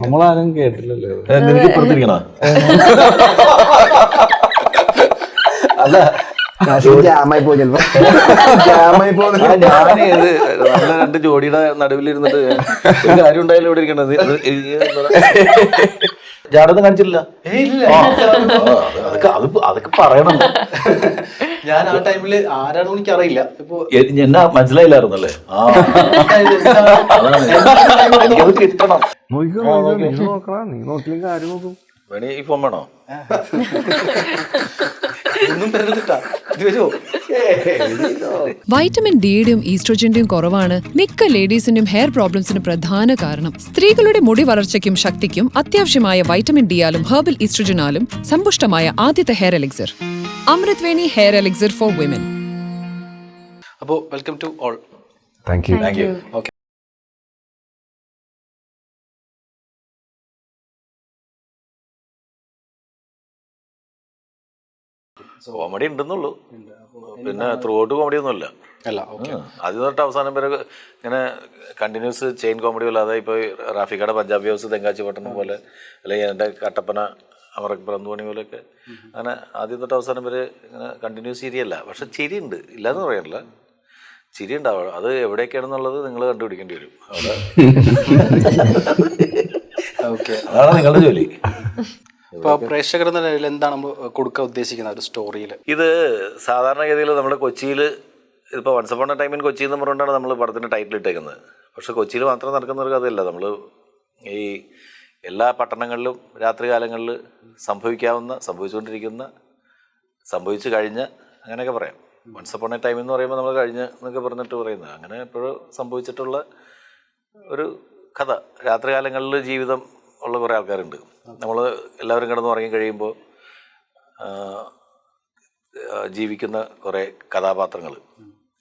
നമ്മളാരും കേട്ടില്ലല്ലോ. നിനക്ക് പുറത്തിരിക്കണ അല്ല ജാമായി പോയി ചിലപ്പോ ജാമായി പോകുന്ന ഞാനേത് നല്ല രണ്ട് ജോഡിയുടെ നടുവിലിരുന്നിട്ട് ഒരു കാര്യം ഉണ്ടായാലും ഇവിടെ ഇരിക്കണത് ജാടൊന്നും കാണിച്ചില്ല. അതൊക്കെ പറയണം. ഞാൻ ആ ടൈമില് ആരാണെന്ന് എനിക്ക് അറിയില്ല. ഇപ്പൊ എന്നെ മനസ്സിലായില്ലായിരുന്നല്ലേ? എനിക്കത് കിട്ടണം. നോക്കണം, നീ നോക്കില്ലെങ്കിൽ ആരും നോക്കും. വേണേ ഈ ഫോൺ വേണോ? ഒന്നും തരുന്നിട്ടാ ഇത് വരുമോ? വൈറ്റമിൻ ഡിയുടെയും ഈസ്ട്രോജന്റെയും കുറവാണ് മിക്ക ലേഡീസിന്റെയും ഹെയർ പ്രോബ്ലംസിന് പ്രധാന കാരണം. സ്ത്രീകളുടെ മുടി വളർച്ചയ്ക്കും ശക്തിക്കും അത്യാവശ്യമായ വൈറ്റമിൻ ഡിയാലും ഹെർബൽ ഈസ്ട്രോജനാലും സമ്പുഷ്ടമായ ആദ്യത്തെ hair elixir Amritveni hair elixir for women. അപ്പോൾ welcome to all. Thank you. Thank you. Okay, comedy ഉണ്ടെന്നുള്ളൂ, പിന്നെ ത്രൂ ഔട്ട് കോമഡി ഒന്നുമില്ല. അല്ല ഓക്കെ. ആദ്യം തൊട്ട് അവസാനം വരെ ഇങ്ങനെ കണ്ടിന്യൂസ് ചെയിൻ കോമഡി അല്ലാതെ ഇപ്പോൾ റാഫിക്കയുടെ പഞ്ചാബി ഹൗസ് തെങ്കാച്ചി പട്ടണം പോലെ, അല്ലെങ്കിൽ എൻ്റെ കട്ടപ്പന അവർക്ക് പ്രന്തോണി പോലെയൊക്കെ അങ്ങനെ ആദ്യം തൊട്ട് അവസാനം വരെ ഇങ്ങനെ കണ്ടിന്യൂസ് ചിരിയല്ല. പക്ഷെ ചിരിയുണ്ട്, ഇല്ലയെന്ന് പറയാനില്ല, ചിരി ഉണ്ടാവുക. അത് എവിടെയൊക്കെയാണെന്നുള്ളത് നിങ്ങൾ കണ്ടുപിടിക്കേണ്ടി വരും. അവിടെ ഓക്കെ, അതാണ് നിങ്ങളുടെ ജോലി. ഇപ്പോൾ പ്രേക്ഷകർ എന്ന നിലയിൽ എന്താണ് നമ്മൾ കൊടുക്കാൻ ഉദ്ദേശിക്കുന്ന ഒരു സ്റ്റോറിയിൽ? ഇത് സാധാരണഗതിയിൽ നമ്മുടെ കൊച്ചിയിൽ ഇപ്പോൾ once upon a time in Kochi എന്ന് പറഞ്ഞുകൊണ്ടാണ് നമ്മൾ പടത്തിൻ്റെ ടൈറ്റിൽ ഇട്ടേക്കുന്നത്. പക്ഷേ കൊച്ചിയിൽ മാത്രം നടക്കുന്ന ഒരു കഥയല്ല. നമ്മൾ ഈ എല്ലാ പട്ടണങ്ങളിലും രാത്രികാലങ്ങളിൽ സംഭവിച്ചുകൊണ്ടിരിക്കുന്ന, സംഭവിച്ചു കഴിഞ്ഞ, അങ്ങനെയൊക്കെ പറയാം. വൺസ് അപ്പോൺ എ ടൈം എന്ന് പറയുമ്പോൾ നമ്മൾ കഴിഞ്ഞ് എന്നൊക്കെ പറഞ്ഞിട്ട് പറയുന്നത്, അങ്ങനെ എപ്പോഴും സംഭവിച്ചിട്ടുള്ള ഒരു കഥ. രാത്രികാലങ്ങളിൽ ജീവിതം ഉള്ള കുറേ ആൾക്കാരുണ്ട്. നമ്മൾ എല്ലാവരും കിടന്ന് ഉറങ്ങി കഴിയുമ്പോൾ ജീവിക്കുന്ന കുറേ കഥാപാത്രങ്ങൾ,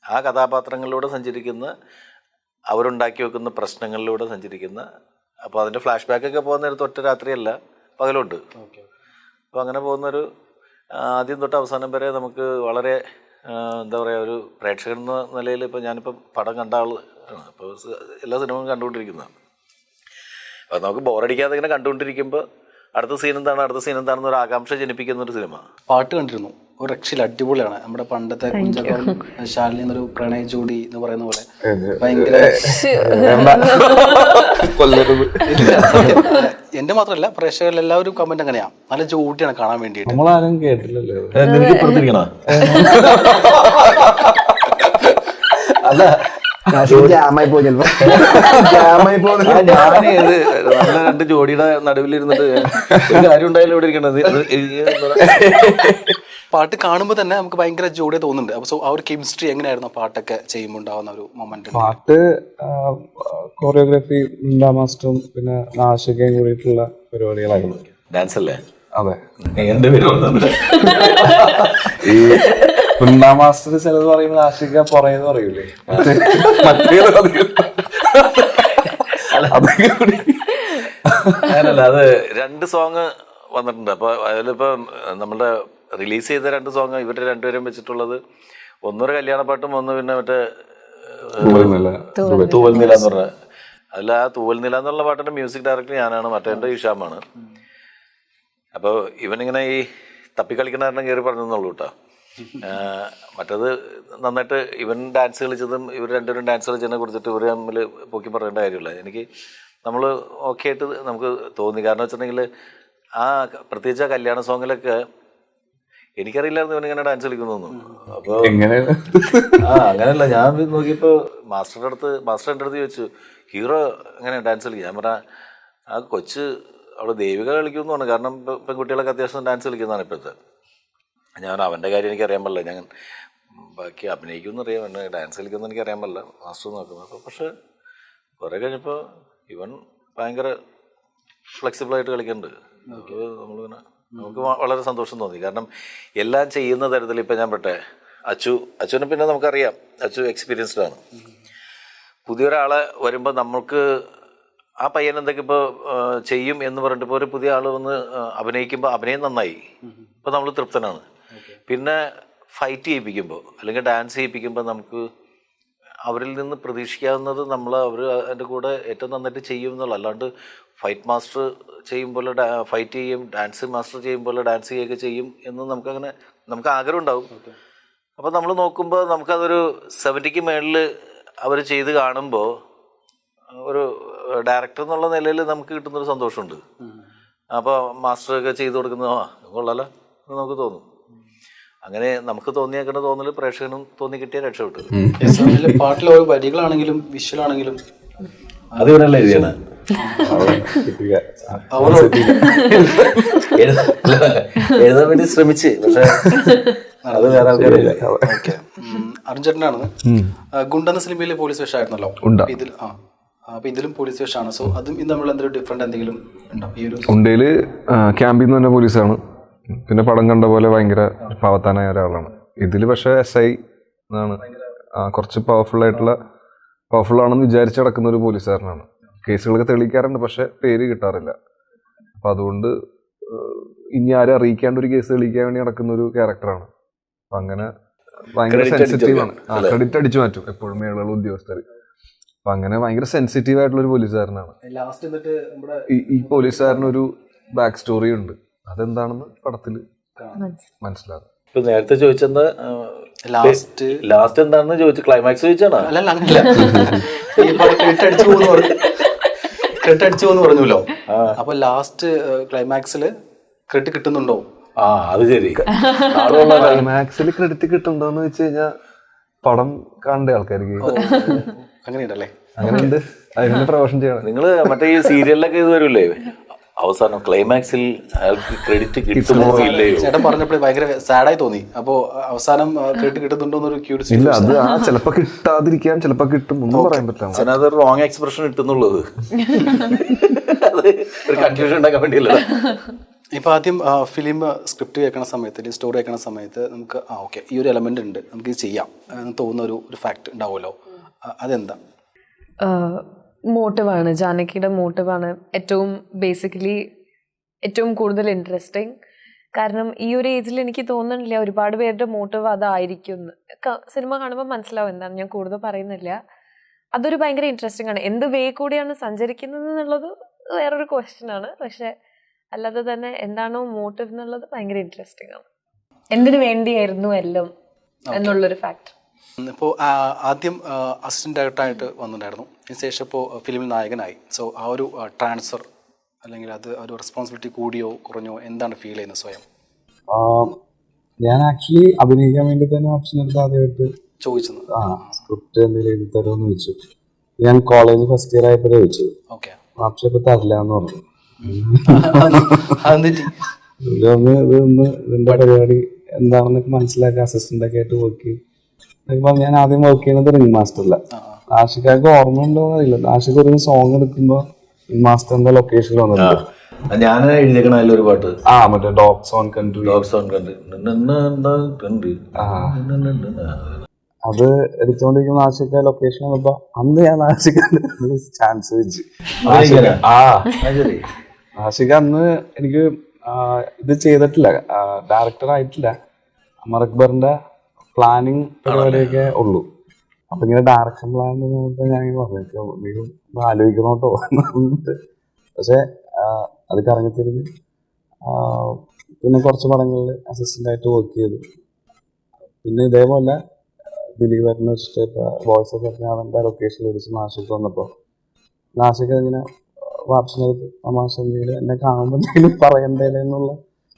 ആ കഥാപാത്രങ്ങളിലൂടെ സഞ്ചരിക്കുന്ന, അവരുണ്ടാക്കി വെക്കുന്ന പ്രശ്നങ്ങളിലൂടെ സഞ്ചരിക്കുന്ന, അപ്പോൾ അതിൻ്റെ ഫ്ലാഷ് ബാക്കൊക്കെ പോകുന്ന നേരത്ത് ഒറ്റ രാത്രിയല്ല, പകലുണ്ട്. അപ്പോൾ അങ്ങനെ പോകുന്നൊരു ആദ്യം തൊട്ട് അവസാനം വരെ നമുക്ക് വളരെ എന്താ പറയുക, ഒരു പ്രേക്ഷകൻ എന്ന നിലയിൽ ഇപ്പോൾ ഞാനിപ്പോൾ പടം കണ്ട ആൾ ആണ്. അപ്പോൾ എല്ലാ സിനിമയും കണ്ടുകൊണ്ടിരിക്കുന്നതാണ്. അപ്പോൾ നമുക്ക് ബോറടിക്കാതെ ഇങ്ങനെ കണ്ടുകൊണ്ടിരിക്കുമ്പോൾ അടുത്ത സീൻ എന്താണെന്നൊരു ആകാംക്ഷ ജനിപ്പിക്കുന്ന ഒരു സിനിമ. പാട്ട് കണ്ടിരുന്നു, ഒരു രക്ഷയിൽ അടിപൊളിയാണ്. നമ്മുടെ പണ്ടത്തെ കുഞ്ചാക്കോയും ശാലിനി എന്നൊരു പ്രണയ ജോഡി എന്ന് പറയുന്ന പോലെ ഭയങ്കര. എന്റെ മാത്രമല്ല, പ്രേക്ഷകരിൽ എല്ലാവരും കമന്റ് അങ്ങനെയാ, നല്ല ജോഡിയാണ് കാണാൻ വേണ്ടിയിട്ട്. നമ്മളാരും കേട്ടില്ലല്ലോ. നിനക്ക് പുറത്തിരിക്കണ അല്ല ജാമായി പോയി ചിലപ്പോ ജാമായി പോകുന്ന ഞാനേത് നല്ല രണ്ട് ജോഡിയുടെ നടുവിലിരുന്നിട്ട് ഒരു കാര്യം ഉണ്ടായാലും ഇവിടെ ഇരിക്കണത്. പാട്ട് കാണുമ്പോൾ തന്നെ നമുക്ക് ഭയങ്കര ജോഡിയെ തോന്നുന്നുണ്ട്. അപ്പോൾ ആ ഒരു കെമിസ്ട്രി എങ്ങനെയായിരുന്നു പാട്ടൊക്കെ ചെയ്യുമ്പോൾ ഉണ്ടാവുന്ന ഒരു മൊമെന്റ്? പാട്ട് കൊറിയോഗ്രാഫി മാസ്റ്ററും പിന്നെ നാശികയും കൂടിയിട്ടുള്ള പരിപാടികളായിരുന്നു. ഡാൻസ് അല്ലേ? അതെ, എന്റെ പേര് ഈ കുണ്ടാ മാസ്റ്റർ ചിലത് പറയുമ്പോൾ നാശിക പുറയെന്ന് പറയൂലേ, അങ്ങനല്ല. അത് രണ്ട് സോങ് വന്നിട്ടുണ്ട്. അപ്പോൾ അതിലിപ്പോൾ നമ്മളുടെ റിലീസ് ചെയ്ത രണ്ട് സോങ് ഇവരുടെ രണ്ടുപേരും വെച്ചിട്ടുള്ളത്, ഒന്നൊരു കല്യാണ പാട്ടും ഒന്ന് പിന്നെ മറ്റേ തൂവൽ നില എന്ന് പറഞ്ഞ. അതിൽ ആ തൂവൽ നില എന്നുള്ള പാട്ടിന്റെ മ്യൂസിക് ഡയറക്ടർ ഞാനാണ്, മറ്റേ ഇഷാമാണ്. അപ്പോൾ ഇവനിങ്ങനെ ഈ തപ്പിക്കളിക്കുന്ന കാരണം കയറി പറഞ്ഞെന്നുള്ളൂ കേട്ടോ. മറ്റത് നന്നായിട്ട് ഇവൻ ഡാൻസ് കളിച്ചതും ഇവർ രണ്ടുപേരും ഡാൻസ് കളിച്ചതിനെ കുറിച്ചിട്ട് ഇവർ തമ്മിൽ പൊക്കി പറയേണ്ട കാര്യമില്ല. എനിക്ക് നമ്മൾ ഓക്കെ ആയിട്ട് നമുക്ക് തോന്നി. കാരണം വെച്ചിട്ടുണ്ടെങ്കിൽ ആ പ്രത്യേകിച്ച് ആ കല്യാണ സോങ്ങിലൊക്കെ എനിക്കറിയില്ലായിരുന്നു ഇവനിങ്ങനെ ഡാൻസ് കളിക്കുന്നൊന്നും. അപ്പോൾ അങ്ങനെയല്ല, ഞാൻ നോക്കിയപ്പോൾ മാസ്റ്റർ എൻ്റെ അടുത്ത് ചോദിച്ചു, ഹീറോ എങ്ങനെ ഡാൻസ് കളിക്കും? ഞാൻ പറഞ്ഞ ആ കൊച്ച് അവൾ ദേവിക കളിക്കുമെന്ന് പറഞ്ഞു. കാരണം പെൺകുട്ടികളൊക്കെ അത്യാവശ്യം ഡാൻസ് കളിക്കുന്നതാണ് ഇപ്പോഴത്തെ. ഞാൻ അവൻ്റെ കാര്യം എനിക്കറിയാൻ പാടില്ല, ഞാൻ ബാക്കി അഭിനയിക്കുമെന്ന് അറിയാം, എന്നെ ഡാൻസ് കളിക്കുമെന്ന് എനിക്കറിയാൻ പാടില്ല, മാസ്റ്റർ നോക്കുന്നത്. അപ്പോൾ പക്ഷേ കുറേ കഴിഞ്ഞപ്പോൾ ഇവൻ ഭയങ്കര ഫ്ലെക്സിബിളായിട്ട് കളിക്കുന്നുണ്ട്. നമുക്ക് വളരെ സന്തോഷം തോന്നി. കാരണം എല്ലാം ചെയ്യുന്ന തരത്തിൽ ഇപ്പം ഞാൻ അച്ചുവിനെ പിന്നെ നമുക്കറിയാം, അച്ചു എക്സ്പീരിയൻസ്ഡ് ആണ്. പുതിയൊരാളെ വരുമ്പോൾ നമുക്ക് ആ പയ്യൻ എന്തൊക്കെ ഇപ്പോൾ ചെയ്യും എന്ന് പറഞ്ഞിട്ട് ഇപ്പോൾ ഒരു പുതിയ ആൾ വന്ന് അഭിനയിക്കുമ്പോൾ അഭിനയം നന്നായി, ഇപ്പോൾ നമ്മൾ തൃപ്തനാണ്. പിന്നെ ഫൈറ്റ് ചെയ്യിപ്പിക്കുമ്പോൾ അല്ലെങ്കിൽ ഡാൻസ് ചെയ്യിപ്പിക്കുമ്പോൾ നമുക്ക് അവരിൽ നിന്ന് പ്രതീക്ഷിക്കാവുന്നത് അവർ അതിൻ്റെ കൂടെ ഏറ്റവും നന്നായിട്ട് ചെയ്യും എന്നുള്ള, അല്ലാണ്ട് ഫൈറ്റ് മാസ്റ്റർ ചെയ്യും പോലെ ഫൈറ്റ് ചെയ്യും, ഡാൻസ് മാസ്റ്റർ ചെയ്യും പോലെ ഡാൻസ് ചെയ്യുകയൊക്കെ ചെയ്യും എന്ന് നമുക്ക് ആഗ്രഹം ഉണ്ടാവും. അപ്പോൾ നമ്മൾ നോക്കുമ്പോൾ നമുക്കതൊരു 70ക്ക് മേളിൽ അവർ ചെയ്ത് കാണുമ്പോൾ ഒരു ഡയറക്ടർ എന്നുള്ള നിലയിൽ നമുക്ക് കിട്ടുന്നൊരു സന്തോഷമുണ്ട്. അപ്പോൾ മാസ്റ്ററൊക്കെ ചെയ്ത് കൊടുക്കുന്നത് കൊള്ളാലോ എന്ന് നമുക്ക് തോന്നും. അങ്ങനെ നമുക്ക് തോന്നിയേക്കുന്ന തോന്നൽ പ്രേക്ഷകനും തോന്നി കിട്ടിയ രക്ഷപ്പെട്ടു. പാട്ടിലെ ഓരോ വരികളാണെങ്കിലും വിഷ്വലാണെങ്കിലും അത് ഇവരല്ല എഴുതിയാണ്. എഴുതാൻ വേണ്ടി ശ്രമിച്ച്, പക്ഷെ അത് വേറെ ആൾക്കാരില്ല. അരുൺ ചേട്ടനാണ് ഗുണ്ടെന്ന സിനിമയിലെ പോലീസ് വേഷമായിരുന്നല്ലോ. ഇതിൽ അപ്പൊ ഇതിലും പോലീസ് വേഷമാണ്. സോ അതും ഇത് നമ്മൾ എന്തെങ്കിലും ഡിഫറെന്റ് എന്തെങ്കിലും ഉണ്ടോ? ഈ ഒരു ഉണ്ടയില് ക്യാമ്പിൽ നിന്ന് തന്നെ പോലീസാണ്. പിന്നെ പടം കണ്ട പോലെ ഭയങ്കര പാവത്താനായ ഒരാളാണ്. ഇതിൽ പക്ഷേ SI എന്നാണ്. കുറച്ച് പവർഫുൾ ആണെന്ന് വിചാരിച്ച് നടക്കുന്ന ഒരു പോലീസുകാരനാണ്. കേസുകളൊക്കെ തെളിയിക്കാറുണ്ട്, പക്ഷെ പേര് കിട്ടാറില്ല. അപ്പം അതുകൊണ്ട് ഇനി ആരും അറിയിക്കാണ്ട് ഒരു കേസ് തെളിയിക്കാൻ വേണ്ടി നടക്കുന്ന ഒരു ക്യാരക്ടറാണ്. അപ്പം അങ്ങനെ ഭയങ്കര സെൻസിറ്റീവാണ്. ക്രെഡിറ്റ് അടിച്ചു മാറ്റും എപ്പോഴും മേളുകൾ ഉദ്യോഗസ്ഥർ. അപ്പം അങ്ങനെ ഭയങ്കര സെൻസിറ്റീവ് ആയിട്ടുള്ള ഒരു പോലീസുകാരനാണ്. ഈ പോലീസുകാരനൊരു ബാക്ക് സ്റ്റോറി ഉണ്ട്. അതെന്താണെന്ന് പടത്തിൽ മനസ്സിലാകും. ഇപ്പൊ നേരത്തെ ചോദിച്ചെന്താ ലാസ്റ്റ് എന്താണെന്ന് ചോദിച്ചു, ക്ലൈമാക്സ് ചോദിച്ചാണോ? അല്ലല്ല, അങ്ങനല്ല. ക്രെഡിറ്റ് അടിച്ചു എന്ന് പറഞ്ഞല്ലോ. അപ്പൊ ലാസ്റ്റ് ക്ലൈമാക്സില് ക്രെഡിറ്റ് കിട്ടുന്നുണ്ടോ? അത് ശരി. ക്ലൈമാക്സിൽ ക്രെഡിറ്റ് കിട്ടുന്നുണ്ടോന്ന് വെച്ച് കഴിഞ്ഞാൽ പടം കാണേണ്ട ആൾക്കാർക്ക് അങ്ങനെയുണ്ടല്ലേ? അങ്ങനെയുണ്ട്. അതിന് പ്രൊമോഷൻ ചെയ്യണം. നിങ്ങള് മറ്റേ ഈ സീരിയലിലൊക്കെ ഇത് വരൂലേ, അവസാനം ക്ലൈമാക്സിൽ അയാൾക്ക് ക്രെഡിറ്റ് കിട്ടുമോ ഇല്ലയോ? ചേട്ടൻ പറഞ്ഞപ്പോഴേ ഭയങ്കര സാഡായി തോന്നി. അപ്പോ അവസാനം ക്രെഡിറ്റ് കിട്ടുന്നുണ്ടോന്നൊരു ക്യൂരിയോസിറ്റി. ഇല്ല, അത് ചിലപ്പോ കിട്ടാതിരിക്കാം, ചിലപ്പോ കിട്ടും, ഒന്നും പറയാൻ പറ്റില്ല. അതിനകത്ത് റോങ് എക്സ്പ്രഷൻ ഇട്ടുന്നുള്ളത് അത് ഒരു കൺഫ്യൂഷൻ ഉണ്ടാക്കാൻ വേണ്ടിയല്ല. ഇപ്പൊ ആദ്യം ഫിലിം സ്ക്രിപ്റ്റ് കേൾക്കണ സമയത്ത്, അല്ലെങ്കിൽ സ്റ്റോറി കേൾക്കണ സമയത്ത് നമുക്ക് ഓക്കെ ഈ ഒരു എലമെന്റ് ഉണ്ട്, നമുക്ക് ഇത് ചെയ്യാം എന്ന് തോന്നുന്ന ഒരു ഫാക്ട് ഉണ്ടാവുമല്ലോ. അതെന്താ? മോട്ടീവാണ്. ജാനകിയുടെ മോട്ടീവാണ് ഏറ്റവും കൂടുതൽ ഇൻട്രസ്റ്റിംഗ്. കാരണം ഈ ഒരു ഏജിൽ എനിക്ക് തോന്നുന്നില്ല ഒരുപാട് പേരുടെ മോട്ടീവ് അതായിരിക്കും. സിനിമ കാണുമ്പോൾ മനസ്സിലാവും എന്താണ്, ഞാൻ കൂടുതൽ പറയുന്നില്ല. അതൊരു ഭയങ്കര ഇൻട്രസ്റ്റിംഗ് ആണ്. എന്ത് വേ കൂടിയാണ് സഞ്ചരിക്കുന്നത് എന്നുള്ളത് വേറൊരു ക്വസ്റ്റ്യൻ ആണ്. പക്ഷെ അല്ലാതെ തന്നെ എന്താണോ മോട്ടീവ് എന്നുള്ളത് ഭയങ്കര ഇൻട്രസ്റ്റിംഗ് ആണ്. എന്തിനു വേണ്ടിയായിരുന്നു എല്ലാം എന്നുള്ളൊരു ഫാക്ട്. ഇപ്പോൾ ആദ്യം അസിസ്റ്റന്റ് ഡയറക്ടറായിട്ട് വന്നിട്ടുണ്ടായിരുന്നു. അതിനുശേഷം ഇപ്പോൾ ഫിലിമിൽ നായകനായി. സോ ആ ഒരു ട്രാൻസ്ഫർ അല്ലെങ്കിൽ അത് ഒരു റെസ്പോൺസിബിലിറ്റി കൂടിയോ കുറഞ്ഞോ, എന്താണ് ഫീൽ ചെയ്യുന്നത് സ്വയം? ഞാൻ ആക്ച്വലി അഭിനയിക്കാൻ വേണ്ടി തന്നെ ഓപ്ഷൻ എടുത്ത് ആദ്യമായിട്ട് ചോദിച്ചത് സ്ക്രിപ്റ്റ് എന്തെങ്കിലും എഴുതി തരുമെന്ന് ചോദിച്ചു. ഞാൻ കോളേജ് ഫസ്റ്റ് ഇയർ ആയപ്പോഴേ ചോദിച്ചത്. ഓക്കെ, ഓപ്ഷൻ ഇപ്പൊ തരില്ല എന്ന് പറഞ്ഞു. ഇതിന്റെ പരിപാടി എന്താണെന്നൊക്കെ മനസ്സിലാക്കി അസിസ്റ്റന്റ് ഒക്കെ ആയിട്ട് വർക്ക് ചെയ്യും. ഞാൻ ആദ്യം വർക്ക് ചെയ്യുന്നത് റിംഗ് മാസ്റ്ററില്ല. ആഷിക്കാർക്ക് ഓർമ്മ ഉണ്ടോ അറിയില്ല. ആഷിക്ക് ഒരു സോങ് എടുക്കുമ്പോ റിംഗ് മാസ്റ്ററിന്റെ ലൊക്കേഷനിൽ വന്നിട്ടുണ്ട്. ഞാൻ എഴുതിയേക്കണ അതിലൊരു പാട്ട്, മറ്റേ ഡോഗ്സ് ഓൺ കൺട്രി. അത് എടുത്തോണ്ടിരിക്കുന്ന ആഷിക്ക ലൊക്കേഷൻ വന്നപ്പോ അന്ന് ഞാൻ ആഷിക്കാന്റെ ചാൻസ് വെച്ച്. ആഷിക അന്ന് എനിക്ക് ഇത് ചെയ്തിട്ടില്ല, ഡയറക്ടർ ആയിട്ടില്ല. അമർ അക്ബറിന്റെ പ്ലാനിങ് പരിപാടിയൊക്കെ ഉള്ളൂ. അപ്പൊ ഇങ്ങനെ ഡയറക്ഷൻ പ്ലാൻ ഞാൻ പറഞ്ഞു ആലോചിക്കണോട്ടോ. പക്ഷെ അത് കറങ്ങിത്തിരിഞ്ഞ് പിന്നെ കുറച്ച് പടങ്ങളിൽ അസിസ്റ്റന്റ് ആയിട്ട് വർക്ക് ചെയ്തു. പിന്നെ ഇതേപോലെ ദിലീപേട്ടനെ വെച്ചിട്ട് ഇപ്പൊ വോയിസ് ഓഫ് അജ്ഞാതന്റെ ലൊക്കേഷനിൽ ഒരു നാശിക്ക് വന്നപ്പോ നാശിക്ക് ഇങ്ങനെ വാപ്സിനകത്ത് തമാശ എന്തെങ്കിലും എന്നെ കാണുമ്പോൾ എന്തെങ്കിലും പറയണ്ടേലേ എന്നുള്ള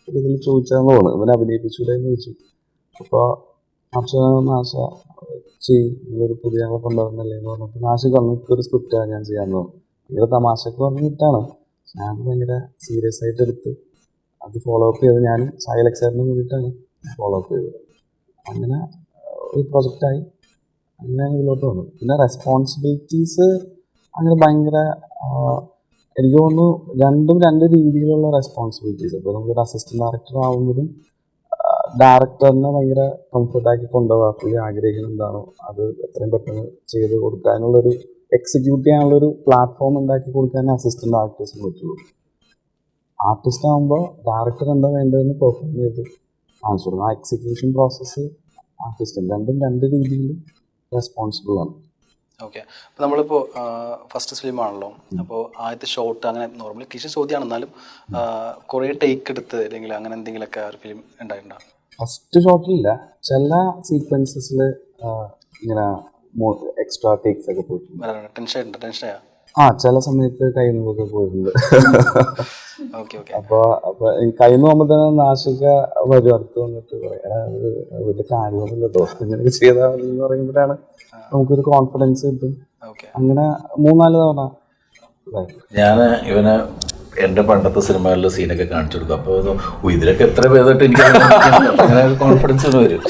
ഒരു ഇതിൽ ചോദിച്ചാന്ന് തോന്നുന്നു. ഇവനെ അഭിനയിപ്പിച്ചൂടെ എന്ന് ചോദിച്ചു. അപ്പോൾ നാശ നിങ്ങളൊരു പുതിയ ആളെ കൊണ്ടുവരുന്നല്ലേ എന്ന് പറഞ്ഞപ്പോൾ നാശിക്ക് ഒരു സ്ക്രിപ്റ്റാണ് ഞാൻ ചെയ്യാന്ന് പറഞ്ഞു. ഭയങ്കര തമാശക്ക് പറഞ്ഞിട്ടാണ്. ഞാൻ ഭയങ്കര സീരിയസ് ആയിട്ട് എടുത്ത് അത് ഫോളോ അപ്പ് ചെയ്ത് ഞാനും സായി ലക്സാറിനും കൂടിയിട്ടാണ് ഫോളോ അപ്പ് ചെയ്തത്. അങ്ങനെ ഒരു പ്രൊജക്റ്റായി. അങ്ങനെയാണ് ഇതിലോട്ട് വന്നത്. പിന്നെ റെസ്പോൺസിബിലിറ്റീസ് അങ്ങനെ ഭയങ്കര എനിക്ക് തോന്നുന്നു രണ്ട് രീതിയിലുള്ള റെസ്പോൺസിബിലിറ്റീസ്. ഇപ്പോൾ നമുക്കൊരു അസിസ്റ്റന്റ് ഡയറക്ടർ ആകുമ്പോഴും ഡയറക്ടറിനെ ഭയങ്കര കംഫർട്ടാക്കി കൊണ്ടുപോകാൻ പുള്ളി ആഗ്രഹിക്കുന്നത് എന്താണോ അത് എത്രയും പെട്ടെന്ന് ചെയ്ത് കൊടുക്കാനുള്ളൊരു എക്സിക്യൂട്ട് ചെയ്യാനുള്ളൊരു പ്ലാറ്റ്ഫോം ഉണ്ടാക്കി കൊടുക്കാനേ അസിസ്റ്റന്റ് ഡയറക്ടേഴ്സിന് പറ്റുള്ളൂ. ആർട്ടിസ്റ്റ് ആകുമ്പോൾ ഡയറക്ടർ എന്താ വേണ്ടതെന്ന് പെർഫോം ചെയ്ത് കാണിച്ചു കൊടുക്കും. ആ എക്സിക്യൂഷൻ പ്രോസസ്സ് ആർട്ടിസ്റ്റ് രണ്ട് രീതിയിൽ റെസ്പോൺസിബിൾ ആണ്. ഓക്കെ. അപ്പോൾ നമ്മളിപ്പോൾ ഫസ്റ്റ് ഫിലിമാണല്ലോ, അപ്പോൾ ആദ്യത്തെ ഷോട്ട് അങ്ങനെ നോർമലി ക്ലിഷ ചോദ്യമാണ്, എന്നാലും കുറേ ടേക്ക് എടുത്ത് അല്ലെങ്കിൽ അങ്ങനെ എന്തെങ്കിലുമൊക്കെ ഒരു ഫിലിം ഉണ്ടായിട്ടുണ്ടോ? ഫസ്റ്റ് ഷോട്ടിലില്ല, ചില സീക്വൻസസിൽ ഇങ്ങനെ എക്സ്ട്രാ ടേക്സ് ഒക്കെ പോയിട്ടുണ്ട്. ടെൻഷനാ ചില സമയത്ത് കൈന്നൊക്കെ പോയിട്ടുണ്ട്. Okay okay. അപ്പൊ കൈന്ന് പോകുമ്പോ തന്നെ നാശിക വരും, അടുത്ത് വന്നിട്ട് വലിയ കാര്യമൊന്നുമില്ലല്ലോ ഇങ്ങനെയൊക്കെ ചെയ്താൽ മതി എന്ന് പറയുമ്പോഴാണ് നമുക്കൊരു കോൺഫിഡൻസ് കിട്ടും. അങ്ങനെ 3-4 തവണ ഞാൻ ഇവന് എൻ്റെ പണ്ടത്തെ സിനിമകളിലെ സീനൊക്കെ കാണിച്ചു കൊടുക്കും. അപ്പോൾ ഇതിലൊക്കെ എത്ര ഭേദമായിട്ട് എനിക്ക് അങ്ങനെ കോൺഫിഡൻസ് വരും.